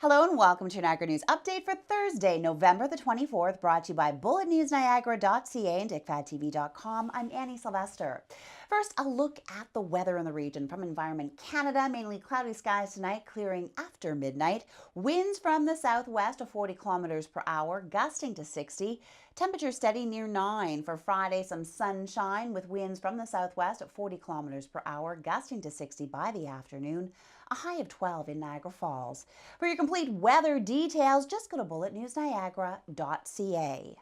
Hello and welcome to Niagara News Update for Thursday, November the 24th, brought to you by bulletnewsniagara.ca and ikfadtv.com. I'm Annie Sylvester. First, a look at the weather in the region from Environment Canada. Mainly cloudy skies tonight, clearing after midnight. Winds from the southwest of 40 kilometers per hour, gusting to 60. Temperature steady near 9. For Friday, some sunshine with winds from the southwest at 40 kilometers per hour, gusting to 60 by the afternoon. A high of 12 in Niagara Falls. For your complete weather details, just go to bulletnewsniagara.ca.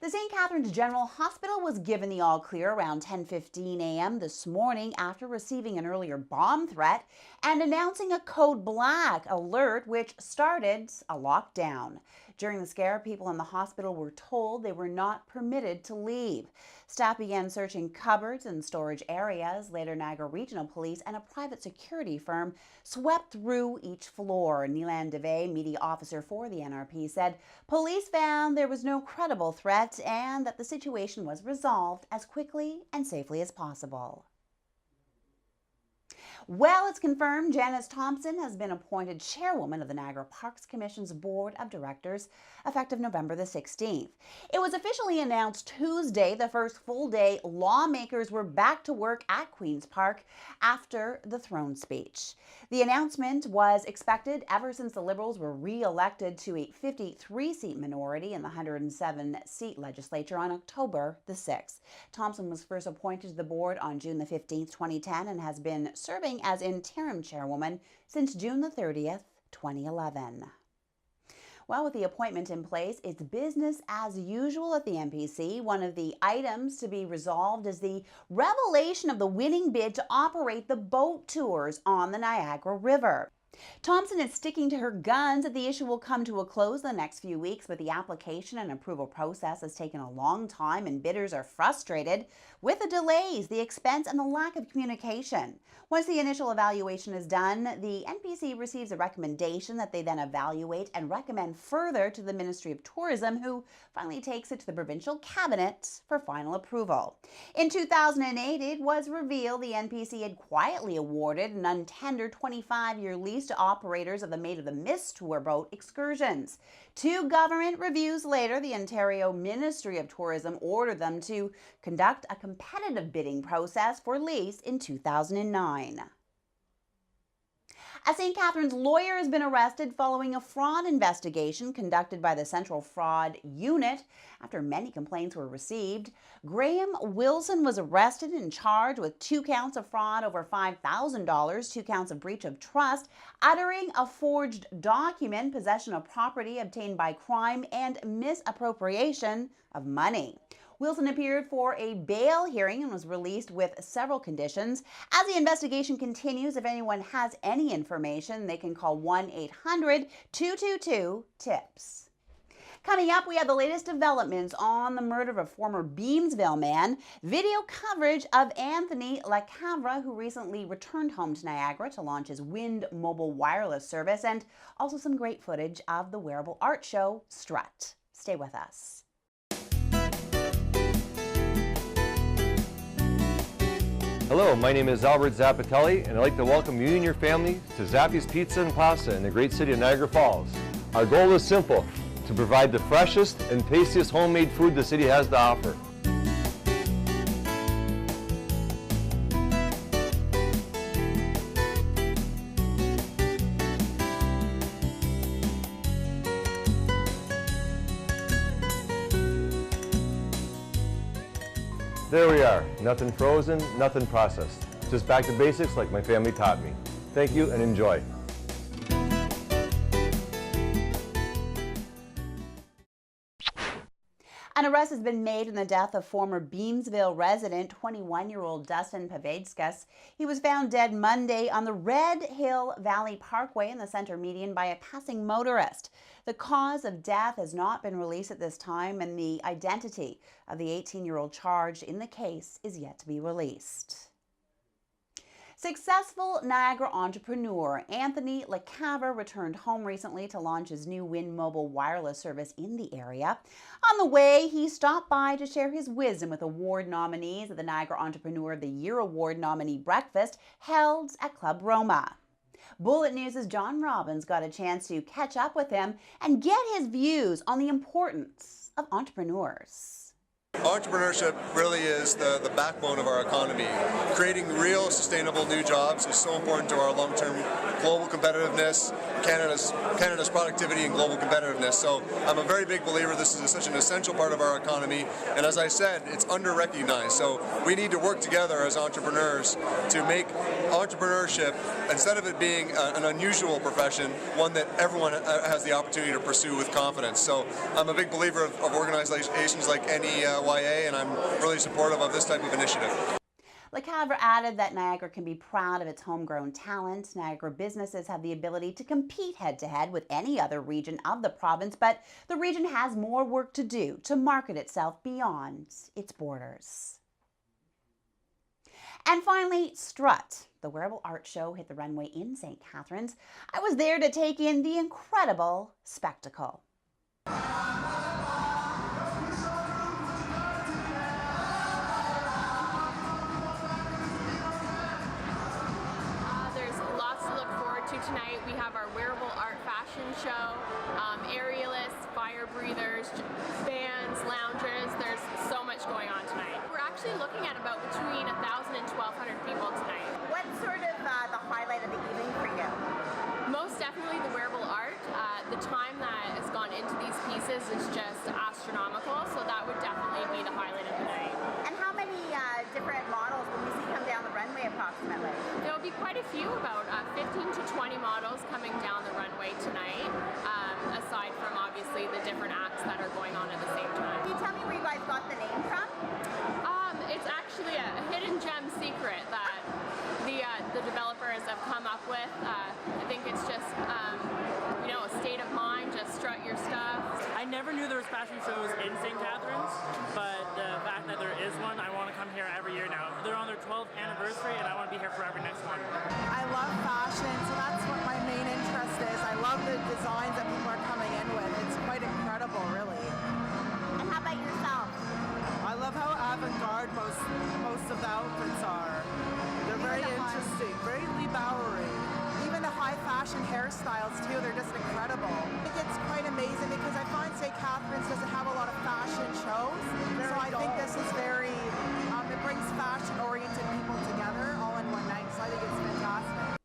The St. Catharines General Hospital was given the all-clear around 10:15 a.m. this morning after receiving an earlier bomb threat and announcing a Code Black alert which started a lockdown. During the scare, people in the hospital were told they were not permitted to leave. Staff began searching cupboards and storage areas. Later, Niagara Regional Police and a private security firm swept through each floor. Neelan DeVay, media officer for the NRP, said police found there was no credible threat and that the situation was resolved as quickly and safely as possible. Well, it's confirmed Janice Thompson has been appointed chairwoman of the Niagara Parks Commission's Board of Directors effective November the 16th. It was officially announced Tuesday, the first full day lawmakers were back to work at Queen's Park after the throne speech. The announcement was expected ever since the Liberals were re-elected to a 53-seat minority in the 107-seat legislature on October the 6th. Thompson was first appointed to the board on June the 15th, 2010, and has been serving as interim chairwoman since June the 30th, 2011. Well, with the appointment in place, it's business as usual at the MPC. One of the items to be resolved is the revelation of the winning bid to operate the boat tours on the Niagara River. Thompson is sticking to her guns that the issue will come to a close the next few weeks, but the application and approval process has taken a long time and bidders are frustrated with the delays, the expense, and the lack of communication. Once the initial evaluation is done, the NPC receives a recommendation that they then evaluate and recommend further to the Ministry of Tourism, who finally takes it to the provincial cabinet for final approval. In 2008, it was revealed the NPC had quietly awarded an untendered 25-year lease to operators of the Maid of the Mist tour boat excursions. 2 government reviews later, the Ontario Ministry of Tourism ordered them to conduct a competitive bidding process for lease in 2009. A St. Catharines lawyer has been arrested following a fraud investigation conducted by the Central Fraud Unit after many complaints were received. Graham Wilson was arrested and charged with 2 counts of fraud over $5,000, 2 counts of breach of trust, uttering a forged document, possession of property obtained by crime, and misappropriation of money. Wilson appeared for a bail hearing and was released with several conditions. As the investigation continues, if anyone has any information, they can call 1-800-222-TIPS. Coming up, we have the latest developments on the murder of a former Beamsville man, video coverage of Anthony LaCavra, who recently returned home to Niagara to launch his Wind mobile wireless service, and also some great footage of the wearable art show, Strut. Stay with us. Hello, my name is Albert Zappatelli, and I'd like to welcome you and your family to Zappi's Pizza and Pasta in the great city of Niagara Falls. Our goal is simple, to provide the freshest and tastiest homemade food the city has to offer. There we are. Nothing frozen, nothing processed. Just back to basics like my family taught me. Thank you and enjoy. An arrest has been made in the death of former Beamsville resident, 21-year-old Dustin Pavaidskas. He was found dead Monday on the Red Hill Valley Parkway in the center median by a passing motorist. The cause of death has not been released at this time, and the identity of the 18-year-old charged in the case is yet to be released. Successful Niagara entrepreneur Anthony LaCavra returned home recently to launch his new Wind mobile wireless service in the area. On the way, he stopped by to share his wisdom with award nominees at the Niagara Entrepreneur of the Year Award nominee breakfast held at Club Roma. Bullet News' John Robbins got a chance to catch up with him and get his views on the importance of entrepreneurs. Entrepreneurship really is the backbone of our economy. Creating real sustainable new jobs is so important to our long-term global competitiveness, Canada's productivity and global competitiveness. So I'm a very big believer this is such an essential part of our economy, and as I said, it's under-recognized. So we need to work together as entrepreneurs to make entrepreneurship, instead of it being an unusual profession, one that everyone has the opportunity to pursue with confidence. So I'm a big believer of organizations like NEYA, and I'm really supportive of this type of initiative. LeCavre added that Niagara can be proud of its homegrown talent. Niagara businesses have the ability to compete head-to-head with any other region of the province, but the region has more work to do to market itself beyond its borders. And finally, Strut, the wearable art show, hit the runway in St. Catharines. I was there to take in the incredible spectacle. Tonight we have our wearable art fashion show, aerialists, fire breathers, bands, loungers. There's so much going on tonight. We're actually looking at about between 1,000 and 1,200 people tonight. What's sort of the highlight of the evening for you? Most definitely the wearable art. The time that has gone into these pieces is just astronomical, so that would definitely be the highlight of the night. And how many different models will we see come down the runway approximately? There will be quite a few, about 15 to 20 models coming down the runway tonight, aside from obviously the different acts that are going on at the same time. Can you tell me where you guys got the name from? It's actually a hidden gem secret that the developers have come up with. I think it's just, a state of mind, just strut your stuff. I never knew there was fashion shows in St. Catharines, but the fact that there is one, I want to come here every year now. They're on their 12th anniversary and I want to be here for every next one. I love fashion, so that's what my main interest is. I love the designs that people are coming in with. It's quite incredible, really. And how about yourself? I love how avant-garde most of the outfits are. They're very interesting, very Lee Bowery. Even the high fashion hairstyles too, they're just incredible. I think it's quite amazing because I find St. Catharines doesn't have a lot of fashion shows. So I think this is very, it brings fashion-oriented people together all in one night. So I think it's fantastic.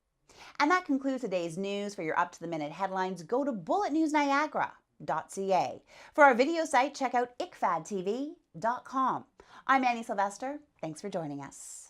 And that concludes today's news. For your up-to-the-minute headlines, go to bulletnewsniagara.ca. For our video site, check out ikfadtv.com. I'm Annie Sylvester. Thanks for joining us.